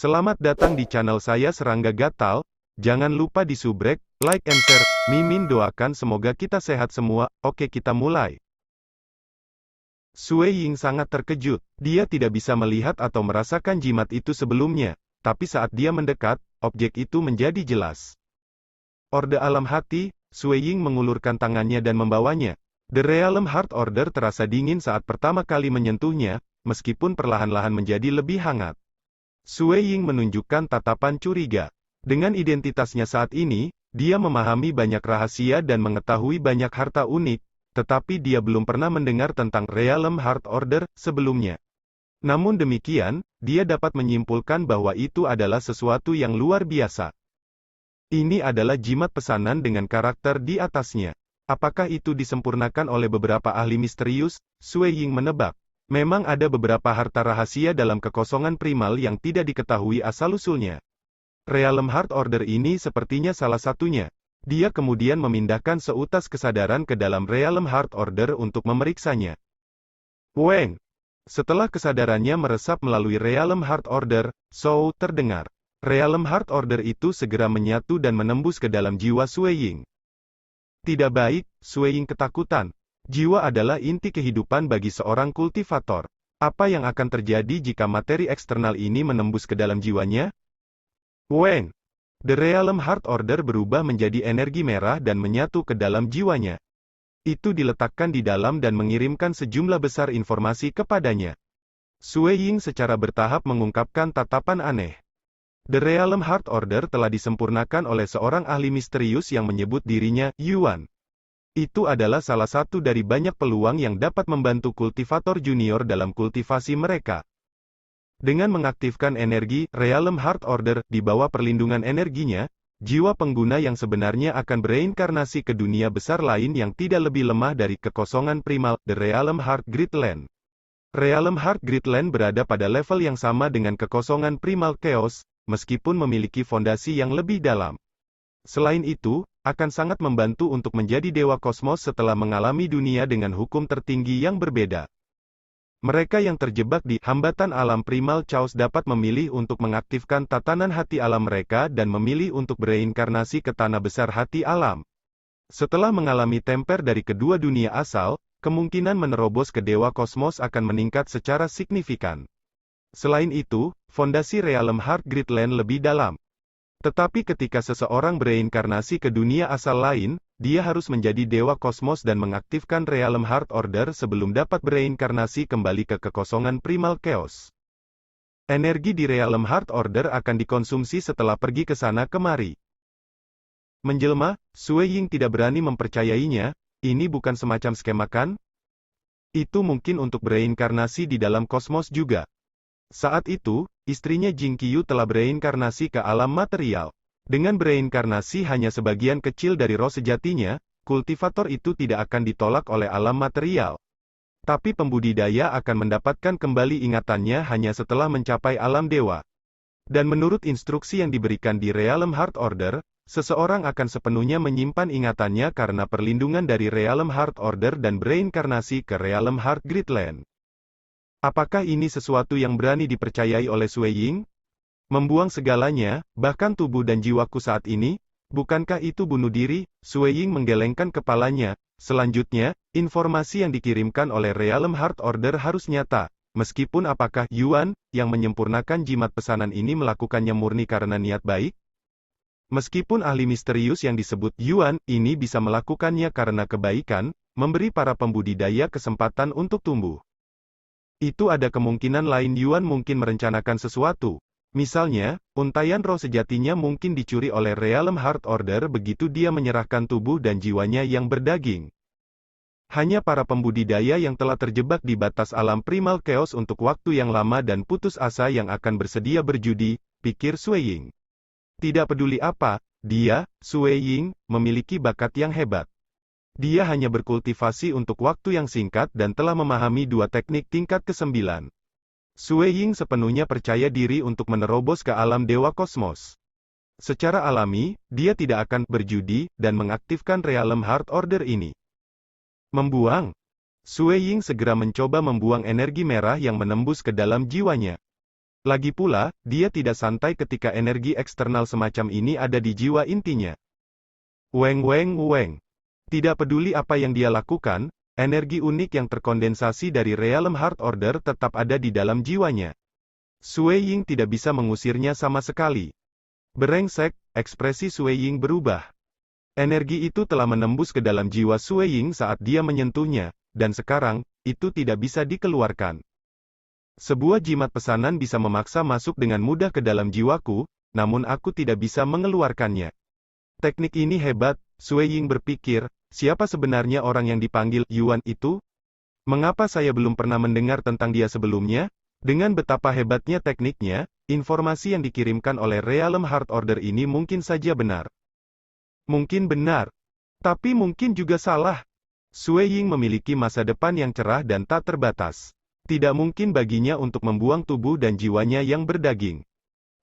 Selamat datang di channel saya Serangga Gatal. Jangan lupa di subrek, like and share. Mimin doakan semoga kita sehat semua. Oke, kita mulai. Sui Ying sangat terkejut. Dia tidak bisa melihat atau merasakan jimat itu sebelumnya. Tapi saat dia mendekat, objek itu menjadi jelas. Orde alam hati, Sui Ying mengulurkan tangannya dan membawanya. The Realm Heart Order terasa dingin saat pertama kali menyentuhnya, meskipun perlahan-lahan menjadi lebih hangat. Sui Ying menunjukkan tatapan curiga. Dengan identitasnya saat ini, dia memahami banyak rahasia dan mengetahui banyak harta unik, tetapi dia belum pernah mendengar tentang Realm Heart Order sebelumnya. Namun demikian, dia dapat menyimpulkan bahwa itu adalah sesuatu yang luar biasa. Ini adalah jimat pesanan dengan karakter di atasnya. Apakah itu disempurnakan oleh beberapa ahli misterius? Sui Ying menebak. Memang ada beberapa harta rahasia dalam kekosongan primal yang tidak diketahui asal-usulnya. Realm Heart Order ini sepertinya salah satunya. Dia kemudian memindahkan seutas kesadaran ke dalam Realm Heart Order untuk memeriksanya. Weng! Setelah kesadarannya meresap melalui Realm Heart Order, Shou terdengar. Realm Heart Order itu segera menyatu dan menembus ke dalam jiwa Sui Ying. Tidak baik, Sui Ying ketakutan. Jiwa adalah inti kehidupan bagi seorang kultivator. Apa yang akan terjadi jika materi eksternal ini menembus ke dalam jiwanya? Weng! The Realm Heart Order berubah menjadi energi merah dan menyatu ke dalam jiwanya. Itu diletakkan di dalam dan mengirimkan sejumlah besar informasi kepadanya. Sui Ying secara bertahap mengungkapkan tatapan aneh. The Realm Heart Order telah disempurnakan oleh seorang ahli misterius yang menyebut dirinya Yuan. Itu adalah salah satu dari banyak peluang yang dapat membantu kultivator junior dalam kultivasi mereka. Dengan mengaktifkan energi Realm Heart Order di bawah perlindungan energinya, jiwa pengguna yang sebenarnya akan bereinkarnasi ke dunia besar lain yang tidak lebih lemah dari kekosongan primal, The Realm Heart Gridland. Realm Heart Gridland berada pada level yang sama dengan kekosongan primal Chaos, meskipun memiliki fondasi yang lebih dalam. Selain itu, akan sangat membantu untuk menjadi dewa kosmos setelah mengalami dunia dengan hukum tertinggi yang berbeda. Mereka yang terjebak di hambatan alam primal chaos dapat memilih untuk mengaktifkan tatanan hati alam mereka dan memilih untuk bereinkarnasi ke tanah besar hati alam. Setelah mengalami temper dari kedua dunia asal, kemungkinan menerobos ke dewa kosmos akan meningkat secara signifikan. Selain itu, fondasi Realm Heart Gridland lebih dalam. Tetapi ketika seseorang bereinkarnasi ke dunia asal lain, dia harus menjadi dewa kosmos dan mengaktifkan Realm Heart Order sebelum dapat bereinkarnasi kembali ke kekosongan primal chaos. Energi di Realm Heart Order akan dikonsumsi setelah pergi ke sana kemari. Menjelma, Sui Ying tidak berani mempercayainya. Ini bukan semacam skema kan? Itu mungkin untuk bereinkarnasi di dalam kosmos juga. Saat itu, istrinya Jing Qiu telah bereinkarnasi ke alam material. Dengan bereinkarnasi hanya sebagian kecil dari roh sejatinya, kultivator itu tidak akan ditolak oleh alam material. Tapi pembudidaya akan mendapatkan kembali ingatannya hanya setelah mencapai alam dewa. Dan menurut instruksi yang diberikan di Realm Heart Order, seseorang akan sepenuhnya menyimpan ingatannya karena perlindungan dari Realm Heart Order dan bereinkarnasi ke Realm Heart Gridland. Apakah ini sesuatu yang berani dipercayai oleh Sui Ying? Membuang segalanya, bahkan tubuh dan jiwaku saat ini? Bukankah itu bunuh diri? Sui Ying menggelengkan kepalanya. Selanjutnya, informasi yang dikirimkan oleh Realm Heart Order harus nyata. Meskipun apakah Yuan, yang menyempurnakan jimat pesanan ini melakukannya murni karena niat baik? Meskipun ahli misterius yang disebut Yuan, ini bisa melakukannya karena kebaikan, memberi para pembudidaya kesempatan untuk tumbuh. Itu ada kemungkinan lain Yuan mungkin merencanakan sesuatu. Misalnya, untaian roh sejatinya mungkin dicuri oleh Realm Heart Order begitu dia menyerahkan tubuh dan jiwanya yang berdaging. Hanya para pembudidaya yang telah terjebak di batas alam primal chaos untuk waktu yang lama dan putus asa yang akan bersedia berjudi, pikir Sui Ying. Tidak peduli apa, dia, Sui Ying, memiliki bakat yang hebat. Dia hanya berkultivasi untuk waktu yang singkat dan telah memahami dua teknik tingkat ke-9. Sui Ying sepenuhnya percaya diri untuk menerobos ke alam dewa kosmos. Secara alami, dia tidak akan berjudi dan mengaktifkan Realm Heart Order ini. Membuang. Sui Ying segera mencoba membuang energi merah yang menembus ke dalam jiwanya. Lagi pula, dia tidak santai ketika energi eksternal semacam ini ada di jiwa intinya. Weng weng weng. Tidak peduli apa yang dia lakukan, energi unik yang terkondensasi dari Realm Heart Order tetap ada di dalam jiwanya. Sui Ying tidak bisa mengusirnya sama sekali. Berengsek, ekspresi Sui Ying berubah. Energi itu telah menembus ke dalam jiwa Sui Ying saat dia menyentuhnya, dan sekarang, itu tidak bisa dikeluarkan. Sebuah jimat pesanan bisa memaksa masuk dengan mudah ke dalam jiwaku, namun aku tidak bisa mengeluarkannya. Teknik ini hebat, Sui Ying berpikir, siapa sebenarnya orang yang dipanggil Yuan itu? Mengapa saya belum pernah mendengar tentang dia sebelumnya? Dengan betapa hebatnya tekniknya, informasi yang dikirimkan oleh Realm Heart Order ini mungkin saja benar. Mungkin benar. Tapi mungkin juga salah. Sui Ying memiliki masa depan yang cerah dan tak terbatas. Tidak mungkin baginya untuk membuang tubuh dan jiwanya yang berdaging.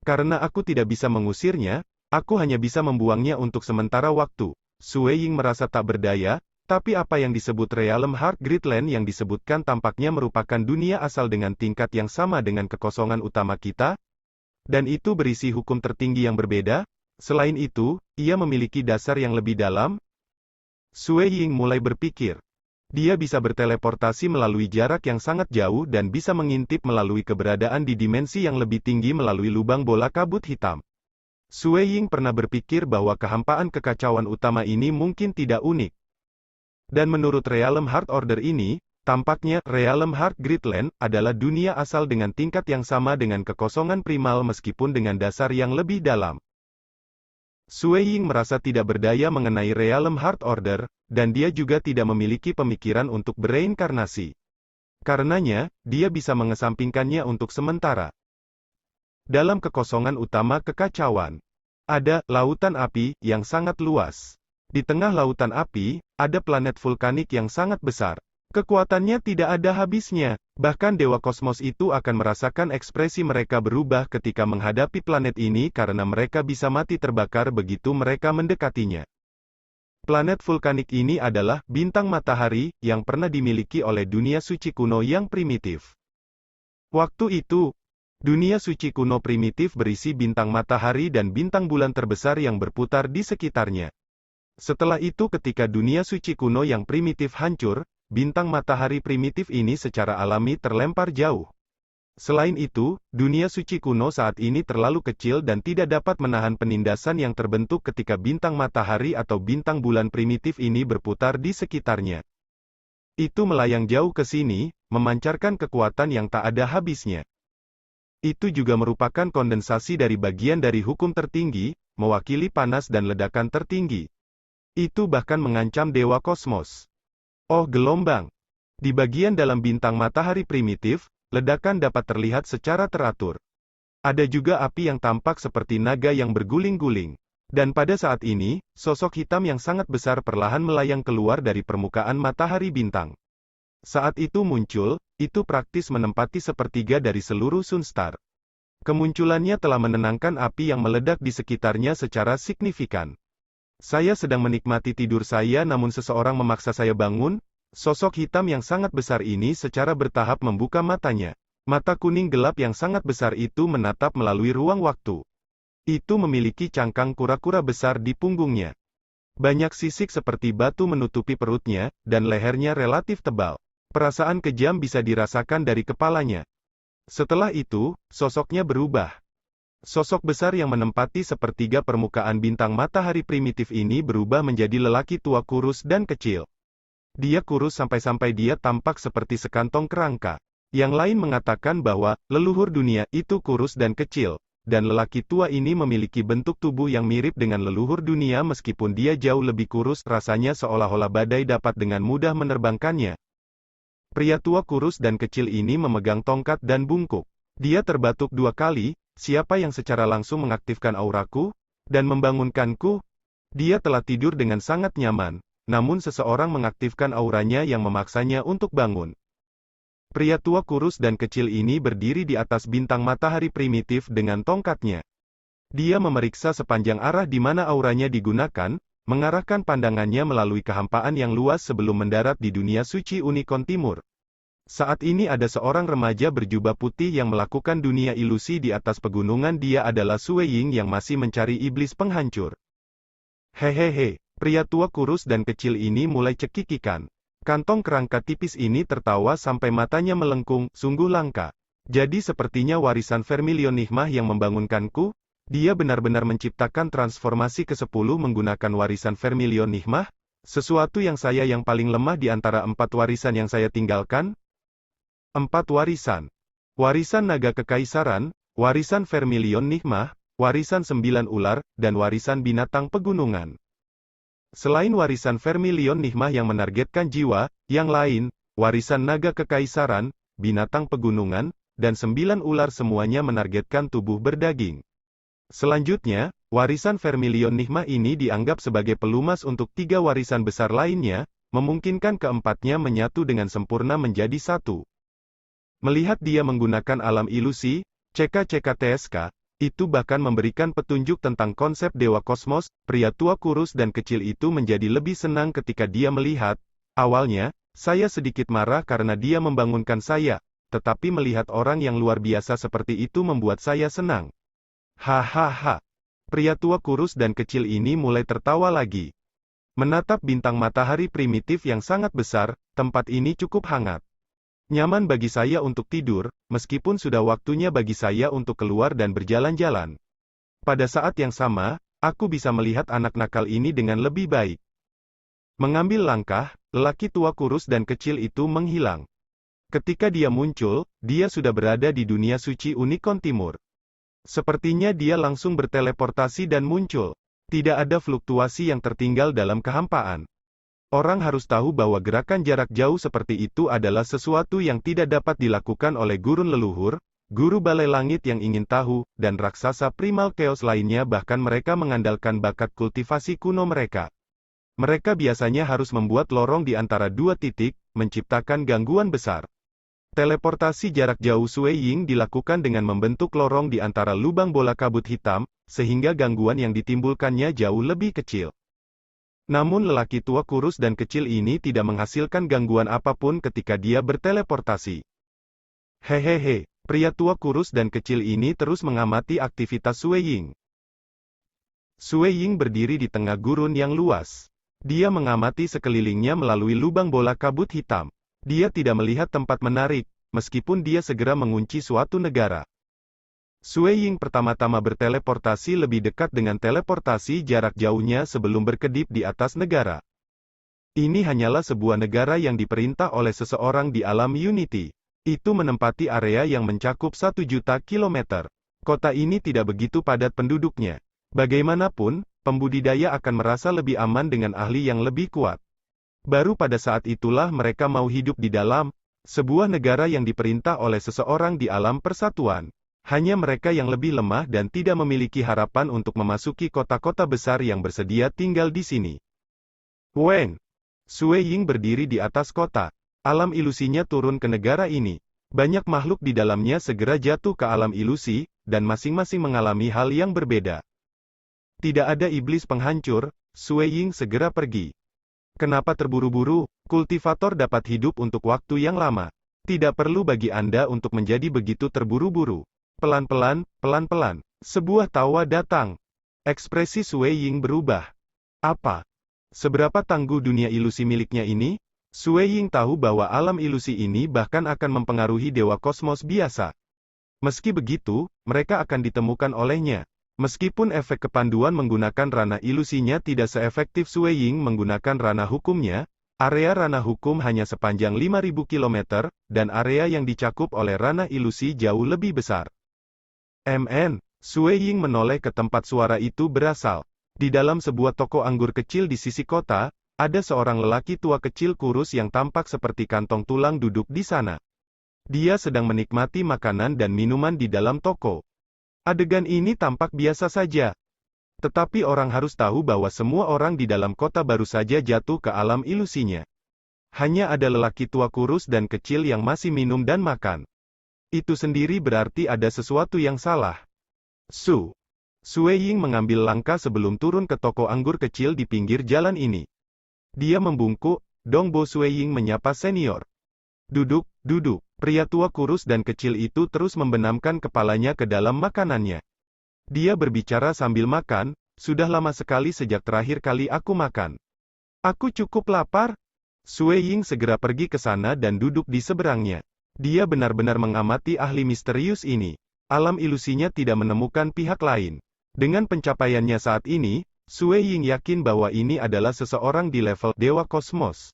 Karena aku tidak bisa mengusirnya, aku hanya bisa membuangnya untuk sementara waktu. Sui Ying merasa tak berdaya, tapi apa yang disebut Realm Heart Gridland yang disebutkan tampaknya merupakan dunia asal dengan tingkat yang sama dengan kekosongan utama kita, dan itu berisi hukum tertinggi yang berbeda. Selain itu, ia memiliki dasar yang lebih dalam. Sui Ying mulai berpikir. Dia bisa berteleportasi melalui jarak yang sangat jauh dan bisa mengintip melalui keberadaan di dimensi yang lebih tinggi melalui lubang bola kabut hitam. Sui Ying pernah berpikir bahwa kehampaan kekacauan utama ini mungkin tidak unik. Dan menurut Realm Heart Order ini, tampaknya Realm Heart Gridland adalah dunia asal dengan tingkat yang sama dengan kekosongan primal meskipun dengan dasar yang lebih dalam. Sui Ying merasa tidak berdaya mengenai Realm Heart Order, dan dia juga tidak memiliki pemikiran untuk bereinkarnasi. Karenanya, dia bisa mengesampingkannya untuk sementara. Dalam kekosongan utama kekacauan, ada lautan api yang sangat luas. Di tengah lautan api, ada planet vulkanik yang sangat besar. Kekuatannya tidak ada habisnya, bahkan Dewa Kosmos itu akan merasakan ekspresi mereka berubah ketika menghadapi planet ini karena mereka bisa mati terbakar begitu mereka mendekatinya. Planet vulkanik ini adalah bintang matahari yang pernah dimiliki oleh dunia suci kuno yang primitif. Waktu itu, dunia suci kuno primitif berisi bintang matahari dan bintang bulan terbesar yang berputar di sekitarnya. Setelah itu ketika dunia suci kuno yang primitif hancur, bintang matahari primitif ini secara alami terlempar jauh. Selain itu, dunia suci kuno saat ini terlalu kecil dan tidak dapat menahan penindasan yang terbentuk ketika bintang matahari atau bintang bulan primitif ini berputar di sekitarnya. Itu melayang jauh ke sini, memancarkan kekuatan yang tak ada habisnya. Itu juga merupakan kondensasi dari bagian dari hukum tertinggi, mewakili panas dan ledakan tertinggi. Itu bahkan mengancam Dewa Kosmos. Oh gelombang. Di bagian dalam bintang matahari primitif, ledakan dapat terlihat secara teratur. Ada juga api yang tampak seperti naga yang berguling-guling. Dan pada saat ini, sosok hitam yang sangat besar perlahan melayang keluar dari permukaan matahari bintang. Saat itu muncul, itu praktis menempati sepertiga dari seluruh Sunstar. Kemunculannya telah menenangkan api yang meledak di sekitarnya secara signifikan. Saya sedang menikmati tidur saya namun seseorang memaksa saya bangun. Sosok hitam yang sangat besar ini secara bertahap membuka matanya. Mata kuning gelap yang sangat besar itu menatap melalui ruang waktu. Itu memiliki cangkang kura-kura besar di punggungnya. Banyak sisik seperti batu menutupi perutnya, dan lehernya relatif tebal. Perasaan kejam bisa dirasakan dari kepalanya. Setelah itu, sosoknya berubah. Sosok besar yang menempati sepertiga permukaan bintang matahari primitif ini berubah menjadi lelaki tua kurus dan kecil. Dia kurus sampai-sampai dia tampak seperti sekantong kerangka. Yang lain mengatakan bahwa, leluhur dunia itu kurus dan kecil, dan lelaki tua ini memiliki bentuk tubuh yang mirip dengan leluhur dunia meskipun dia jauh lebih kurus, rasanya seolah-olah badai dapat dengan mudah menerbangkannya. Pria tua kurus dan kecil ini memegang tongkat dan bungkuk. Dia terbatuk 2 kali. Siapa yang secara langsung mengaktifkan auraku, dan membangunkanku? Dia telah tidur dengan sangat nyaman, namun seseorang mengaktifkan auranya yang memaksanya untuk bangun. Pria tua kurus dan kecil ini berdiri di atas bintang matahari primitif dengan tongkatnya. Dia memeriksa sepanjang arah di mana auranya digunakan, mengarahkan pandangannya melalui kehampaan yang luas sebelum mendarat di dunia suci Unicorn Timur. Saat ini ada seorang remaja berjubah putih yang melakukan dunia ilusi di atas pegunungan. Dia adalah Sue Ying yang masih mencari iblis penghancur. Hehehe, pria tua kurus dan kecil ini mulai cekikikan. Kantong kerangka tipis ini tertawa sampai matanya melengkung, sungguh langka. Jadi sepertinya warisan Vermilion Hikmah yang membangunkanku? Dia benar-benar menciptakan transformasi ke-10 menggunakan warisan Vermilion Hikmah? Sesuatu yang paling lemah di antara 4 warisan yang saya tinggalkan? 4 warisan. Warisan naga kekaisaran, warisan Vermilion Hikmah, warisan 9 ular, dan warisan binatang pegunungan. Selain warisan Vermilion Hikmah yang menargetkan jiwa, yang lain, warisan naga kekaisaran, binatang pegunungan, dan 9 ular semuanya menargetkan tubuh berdaging. Selanjutnya, warisan Vermilion Hikmah ini dianggap sebagai pelumas untuk 3 warisan besar lainnya, memungkinkan keempatnya menyatu dengan sempurna menjadi satu. Melihat dia menggunakan alam ilusi, CKCKTSK, itu bahkan memberikan petunjuk tentang konsep Dewa Kosmos. Pria tua kurus dan kecil itu menjadi lebih senang ketika dia melihat. Awalnya, saya sedikit marah karena dia membangunkan saya, tetapi melihat orang yang luar biasa seperti itu membuat saya senang. Hahaha. Pria tua kurus dan kecil ini mulai tertawa lagi. Menatap bintang matahari primitif yang sangat besar, tempat ini cukup hangat. Nyaman bagi saya untuk tidur, meskipun sudah waktunya bagi saya untuk keluar dan berjalan-jalan. Pada saat yang sama, aku bisa melihat anak nakal ini dengan lebih baik. Mengambil langkah, lelaki tua kurus dan kecil itu menghilang. Ketika dia muncul, dia sudah berada di dunia suci Unicorn Timur. Sepertinya dia langsung berteleportasi dan muncul. Tidak ada fluktuasi yang tertinggal dalam kehampaan. Orang harus tahu bahwa gerakan jarak jauh seperti itu adalah sesuatu yang tidak dapat dilakukan oleh gurun leluhur, guru balai langit yang ingin tahu, dan raksasa primal chaos lainnya. Bahkan mereka mengandalkan bakat kultivasi kuno mereka. Mereka biasanya harus membuat lorong di antara 2 titik, menciptakan gangguan besar. Teleportasi jarak jauh Sue Ying dilakukan dengan membentuk lorong di antara lubang bola kabut hitam, sehingga gangguan yang ditimbulkannya jauh lebih kecil. Namun lelaki tua kurus dan kecil ini tidak menghasilkan gangguan apapun ketika dia berteleportasi. Hehehe, pria tua kurus dan kecil ini terus mengamati aktivitas Sue Ying. Sue Ying berdiri di tengah gurun yang luas. Dia mengamati sekelilingnya melalui lubang bola kabut hitam. Dia tidak melihat tempat menarik, meskipun dia segera mengunci suatu negara. Sue Ying pertama-tama berteleportasi lebih dekat dengan teleportasi jarak jauhnya sebelum berkedip di atas negara. Ini hanyalah sebuah negara yang diperintah oleh seseorang di alam Unity. Itu menempati area yang mencakup 1 juta kilometer. Kota ini tidak begitu padat penduduknya. Bagaimanapun, pembudidaya akan merasa lebih aman dengan ahli yang lebih kuat. Baru pada saat itulah mereka mau hidup di dalam sebuah negara yang diperintah oleh seseorang di alam persatuan. Hanya mereka yang lebih lemah dan tidak memiliki harapan untuk memasuki kota-kota besar yang bersedia tinggal di sini. Wen. Sue Ying berdiri di atas kota. Alam ilusinya turun ke negara ini. Banyak makhluk di dalamnya segera jatuh ke alam ilusi, dan masing-masing mengalami hal yang berbeda. Tidak ada iblis penghancur, Sue Ying segera pergi. Kenapa terburu-buru? Kultivator dapat hidup untuk waktu yang lama. Tidak perlu bagi Anda untuk menjadi begitu terburu-buru. Pelan-pelan, pelan-pelan. Sebuah tawa datang. Ekspresi Sue Ying berubah. Apa? Seberapa tangguh dunia ilusi miliknya ini? Sue Ying tahu bahwa alam ilusi ini bahkan akan mempengaruhi Dewa Kosmos biasa. Meski begitu, mereka akan ditemukan olehnya. Meskipun efek kepanduan menggunakan ranah ilusinya tidak seefektif Sue Ying menggunakan ranah hukumnya, area ranah hukum hanya sepanjang 5.000 km, dan area yang dicakup oleh ranah ilusi jauh lebih besar. Sue Ying menoleh ke tempat suara itu berasal. Di dalam sebuah toko anggur kecil di sisi kota, ada seorang lelaki tua kecil kurus yang tampak seperti kantong tulang duduk di sana. Dia sedang menikmati makanan dan minuman di dalam toko. Adegan ini tampak biasa saja. Tetapi orang harus tahu bahwa semua orang di dalam kota baru saja jatuh ke alam ilusinya. Hanya ada lelaki tua kurus dan kecil yang masih minum dan makan. Itu sendiri berarti ada sesuatu yang salah. Sue Ying mengambil langkah sebelum turun ke toko anggur kecil di pinggir jalan ini. Dia membungkuk, Dongbo Sue Ying menyapa senior. Duduk, duduk. Pria tua kurus dan kecil itu terus membenamkan kepalanya ke dalam makanannya. Dia berbicara sambil makan, sudah lama sekali sejak terakhir kali aku makan. Aku cukup lapar. Sue Ying segera pergi ke sana dan duduk di seberangnya. Dia benar-benar mengamati ahli misterius ini. Alam ilusinya tidak menemukan pihak lain. Dengan pencapaiannya saat ini, Sue Ying yakin bahwa ini adalah seseorang di level Dewa Kosmos.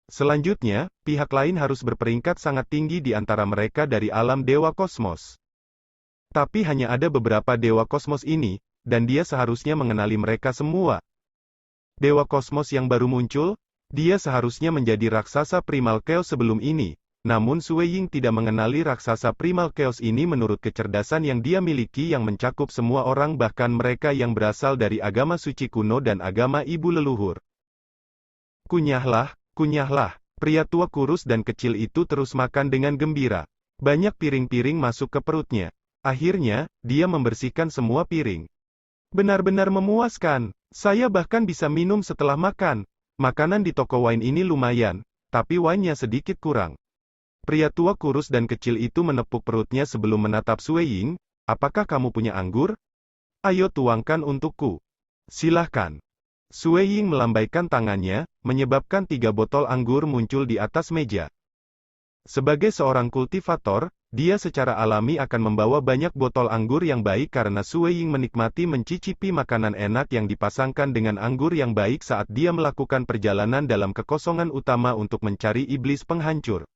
Selanjutnya, pihak lain harus berperingkat sangat tinggi di antara mereka dari alam Dewa Kosmos. Tapi hanya ada beberapa Dewa Kosmos ini, dan dia seharusnya mengenali mereka semua. Dewa Kosmos yang baru muncul, dia seharusnya menjadi raksasa Primal Chaos sebelum ini. Namun Sue Ying tidak mengenali raksasa Primal Chaos ini menurut kecerdasan yang dia miliki yang mencakup semua orang bahkan mereka yang berasal dari agama suci kuno dan agama ibu leluhur. Kunyahlah, kunyahlah. Pria tua kurus dan kecil itu terus makan dengan gembira. Banyak piring-piring masuk ke perutnya. Akhirnya, dia membersihkan semua piring. Benar-benar memuaskan. Saya bahkan bisa minum setelah makan. Makanan di toko wine ini lumayan, tapi wine-nya sedikit kurang. Pria tua kurus dan kecil itu menepuk perutnya sebelum menatap Sue Ying. Apakah kamu punya anggur? Ayo tuangkan untukku. Silahkan. Sue Ying melambaikan tangannya, menyebabkan 3 botol anggur muncul di atas meja. Sebagai seorang kultivator, dia secara alami akan membawa banyak botol anggur yang baik karena Sue Ying menikmati mencicipi makanan enak yang dipasangkan dengan anggur yang baik saat dia melakukan perjalanan dalam kekosongan utama untuk mencari iblis penghancur.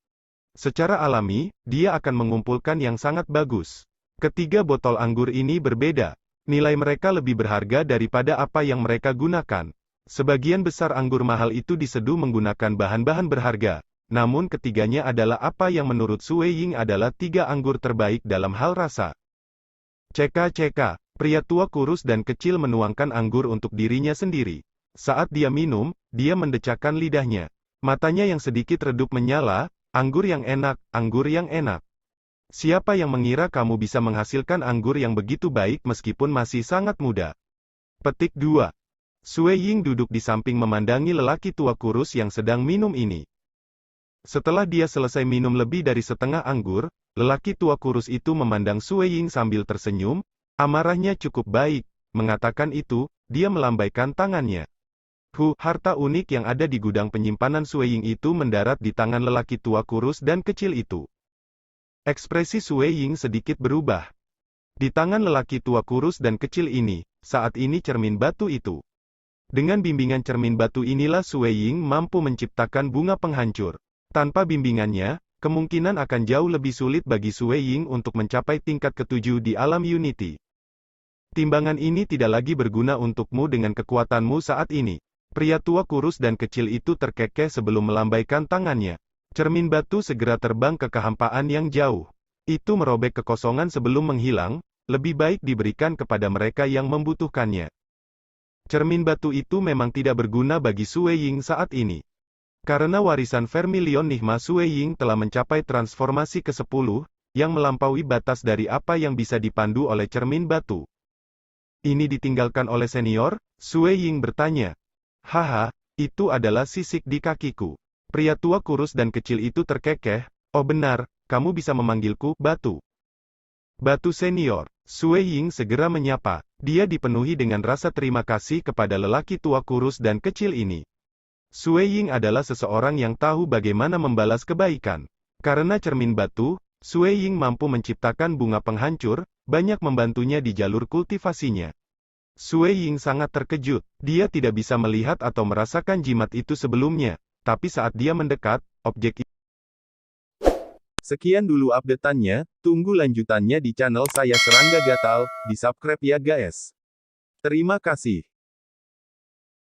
Secara alami, dia akan mengumpulkan yang sangat bagus. Ketiga botol anggur ini berbeda. Nilai mereka lebih berharga daripada apa yang mereka gunakan. Sebagian besar anggur mahal itu diseduh menggunakan bahan-bahan berharga. Namun ketiganya adalah apa yang menurut Sue Ying adalah 3 anggur terbaik dalam hal rasa. Ceka-ceka, pria tua kurus dan kecil menuangkan anggur untuk dirinya sendiri. Saat dia minum, dia mendecakkan lidahnya. Matanya yang sedikit redup menyala, anggur yang enak, anggur yang enak. Siapa yang mengira kamu bisa menghasilkan anggur yang begitu baik meskipun masih sangat muda? Petik 2. Sue Ying duduk di samping memandangi lelaki tua kurus yang sedang minum ini. Setelah dia selesai minum lebih dari setengah anggur, lelaki tua kurus itu memandang Sue Ying sambil tersenyum, amarahnya cukup baik. Mengatakan itu, dia melambaikan tangannya. Harta unik yang ada di gudang penyimpanan Sue Ying itu mendarat di tangan lelaki tua kurus dan kecil itu. Ekspresi Sue Ying sedikit berubah. Di tangan lelaki tua kurus dan kecil ini, saat ini cermin batu itu. Dengan bimbingan cermin batu inilah Sue Ying mampu menciptakan bunga penghancur. Tanpa bimbingannya, kemungkinan akan jauh lebih sulit bagi Sue Ying untuk mencapai tingkat ke-7 di alam Unity. Timbangan ini tidak lagi berguna untukmu dengan kekuatanmu saat ini. Pria tua kurus dan kecil itu terkekeh sebelum melambaikan tangannya. Cermin batu segera terbang ke kehampaan yang jauh. Itu merobek kekosongan sebelum menghilang, lebih baik diberikan kepada mereka yang membutuhkannya. Cermin batu itu memang tidak berguna bagi Sue Ying saat ini. Karena warisan Vermilion Nigma Sue Ying telah mencapai transformasi ke-10, yang melampaui batas dari apa yang bisa dipandu oleh cermin batu. Ini ditinggalkan oleh senior? Sue Ying bertanya. Haha, itu adalah sisik di kakiku. Pria tua kurus dan kecil itu terkekeh, oh benar, kamu bisa memanggilku, Batu. Batu senior. Sue Ying segera menyapa. Dia dipenuhi dengan rasa terima kasih kepada lelaki tua kurus dan kecil ini. Sue Ying adalah seseorang yang tahu bagaimana membalas kebaikan. Karena cermin batu, Sue Ying mampu menciptakan bunga penghancur, banyak membantunya di jalur kultivasinya. Sue Ying sangat terkejut. Dia tidak bisa melihat atau merasakan jimat itu sebelumnya. Tapi saat dia mendekat, objek itu. Sekian dulu update-annya, tunggu lanjutannya di channel saya Serangga Gatal, di subscribe ya guys. Terima kasih.